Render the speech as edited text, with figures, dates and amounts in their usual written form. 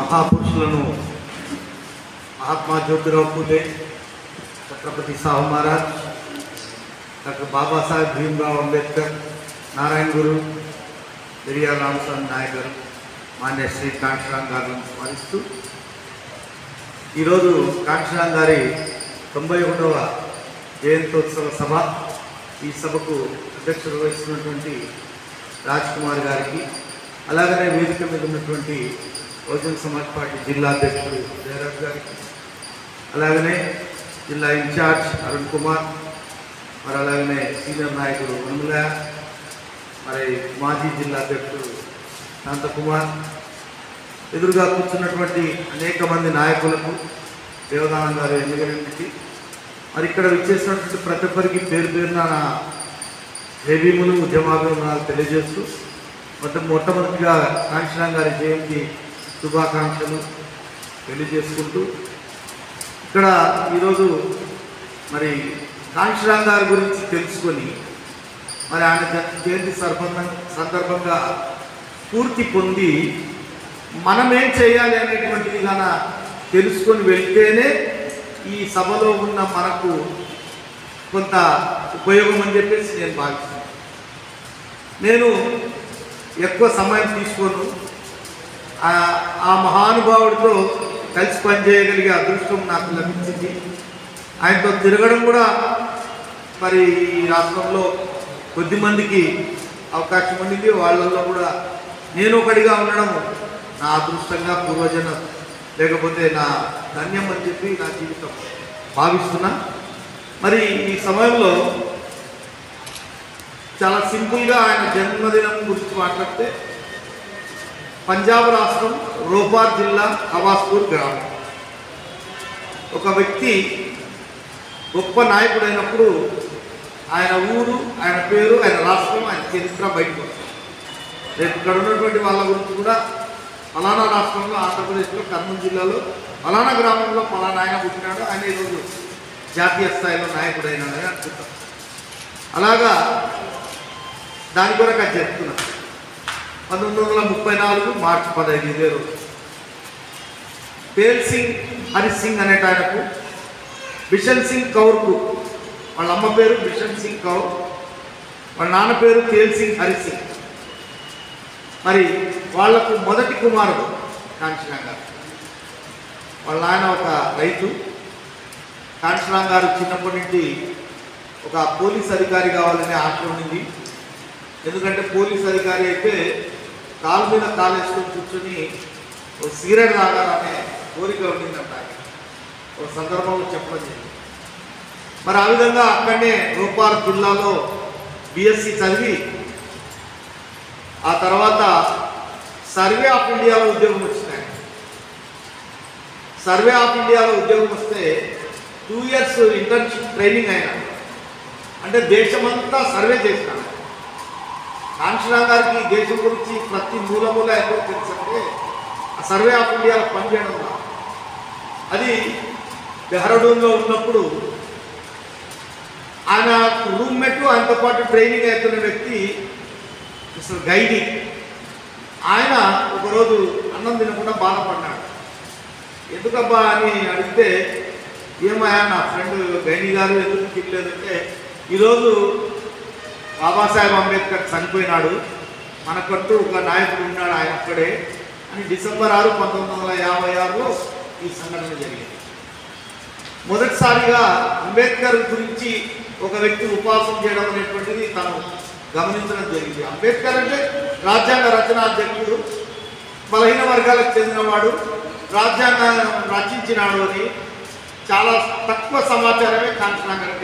మహాపురుషులను Mahatma Jyotirao Phule, Chhatrapati Sahu Maharaj, doctor Babasaheb Bhimrao Ambedkar, Narayana గురు, పెరియార్ రామస్వామి నాయకర్, మాన్య శ్రీ కాంక్షరామ్ గారిని స్మరిస్తూ ఈరోజు కాంక్షరామ్ గారి 91వ జయంతోత్సవ సభ, ఈ సభకు అధ్యక్షత వహిస్తున్నటువంటి రాజ్ కుమార్ గారికి, అలాగనే వేదిక మీద ఉన్నటువంటి బహుజన సమాజ్ పార్టీ జిల్లా అధ్యక్షుడు జయరాజ్ గారికి, అలాగనే జిల్లా ఇన్ఛార్జ్ అరుణ్ కుమార్, మరి అలాగనే సీనియర్ నాయకుడు వనముల, మరి మాజీ జిల్లా అధ్యక్షుడు శాంతకుమార్, ఎదురుగా కూర్చున్నటువంటి అనేక మంది నాయకులకు, దేవదానం గారు ఎన్నికలకి, మరి ఇక్కడ విచ్చేసినటువంటి ప్రతి ఒక్కరికి పేరు పేరున నా జయభీములు ఉద్యమాభిమానాలు తెలియజేస్తూ మొట్టమొదటిగా కాంక్షరామ్ గారి జయంతి శుభాకాంక్షలు తెలియజేసుకుంటూ ఇక్కడ ఈరోజు మరి కాంక్షరామ్ గారి గురించి తెలుసుకొని మరి ఆయన జయంతి సందర్భంగా స్ఫూర్తి పొంది మనమేం చేయాలి అనేటువంటిది కన తెలుసుకొని వెళ్తేనే ఈ సభలో ఉన్న మనకు కొంత ఉపయోగం అని చెప్పేసి నేను భావిస్తున్నాను. నేను ఎక్కువ సమయం తీసుకోను. ఆ మహానుభావుడితో కలిసి పనిచేయగలిగే అదృష్టం నాకు లభించింది. ఆయనతో తిరగడం కూడా మరి ఈ రాష్ట్రంలో కొద్దిమందికి అవకాశం ఉండింది. వాళ్ళల్లో కూడా నేను ఒకటిగా ఉండడం నా అదృష్టంగా, పూర్వజన లేకపోతే నా ధన్యం అని చెప్పి నా జీవితం భావిస్తున్నా. మరి ఈ సమయంలో చాలా సింపుల్గా ఆయన జన్మదినం గురించి మాట్లాడితే, పంజాబ్ రాష్ట్రం రోపార్ జిల్లా అవాస్పూర్ గ్రామం. ఒక వ్యక్తి గొప్ప నాయకుడైనప్పుడు ఆయన ఊరు, ఆయన పేరు, ఆయన రాష్ట్రం, ఆయన చరిత్ర బయటకు వస్తుంది. రేపు ఇక్కడ ఉన్నటువంటి వాళ్ళ గురించి కూడా ఫలానా రాష్ట్రంలో, ఆంధ్రప్రదేశ్లో, కర్నూలు జిల్లాలో ఫలానా గ్రామంలో ఫలానా ఆయన పుట్టినాడు, ఆయన ఈరోజు జాతీయ స్థాయిలో నాయకుడైనాడని అనుకుంటాం. అలాగా దాని కొరకు అది చెప్తున్నాం. 1934 మార్చి 15 ఇదే రోజు తేల్ సింగ్ హరి సింగ్ అనేట ఆయనకు బిషన్ సింగ్ కౌర్కు, వాళ్ళ అమ్మ పేరు బిషన్ సింగ్ కౌర్, వాళ్ళ నాన్న పేరు తేల్ సింగ్ హరి సింగ్. మరి వాళ్లకు మొదటి కుమారుడు కాంక్షరామ్ గారు. వాళ్ళ ఆయన ఒక రైతు. కాంక్షరామ్ గారు చిన్నప్పటి నుండి ఒక పోలీస్ అధికారి కావాలనే ఆశ ఉండింది. ఎందుకంటే పోలీస్ అధికారి అయితే కాలు మీద కాలు వేసుకొని కూర్చొని ఒక సిగరెట్ తాగాలనే కోరిక ఉండిందంట. ఒక సందర్భంలో చెప్పడం జరిగింది. మరి ఆ విధంగా అక్కడనే రోపార్ జిల్లాలో బిఎస్సి చదివి ఆ తర్వాత సర్వే ఆఫ్ ఇండియాలో ఉద్యోగం వచ్చినాయి. సర్వే ఆఫ్ ఇండియాలో ఉద్యోగం వస్తే 2 years ఇంటర్న్షిప్ ట్రైనింగ్ అయినా, అంటే దేశమంతా సర్వే చేసినాడు. కాంక్షరామ్ గారికి దేశం గురించి ప్రతి మూల ఎక్కడో తెలుసంటే ఆ సర్వే ఆఫ్ ఇండియాలో పనిచేయడం. అది డెహ్రాడూన్లో ఉన్నప్పుడు ఆయన రూమ్మేట్, ఆయనతో పాటు ట్రైనింగ్ అవుతున్న వ్యక్తి మిస్టర్ గైడి, ఆయన ఒకరోజు అన్నం తినకుండా బాధపడ్డాడు. ఎందుకబ్బా అని అడిగితే, ఏమయ్యా నా ఫ్రెండ్ గైడి గారు ఎందుకు తినలేదంటే, ఈరోజు బాబాసాహెబ్ అంబేద్కర్ చనిపోయినాడు, మనకంటూ ఒక నాయకుడు ఉన్నాడు, ఆయన ఒక్కడే అని డిసెంబర్ 6, 1956లో ఈ సంఘటన జరిగింది. మొదటిసారిగా అంబేద్కర్ గురించి ఒక వ్యక్తి ఉపవాసం చేయడం అనేటువంటిది తను గమనించడం జరిగింది. అంబేద్కర్ అంటే రాజ్యాంగ రచనా అధ్యక్షుడు, బలహీన వర్గాలకు చెందినవాడు, రాజ్యాంగాన్ని రచించినాడు అని చాలా తక్కువ సమాచారమే కాంక్షరామ్ గారికి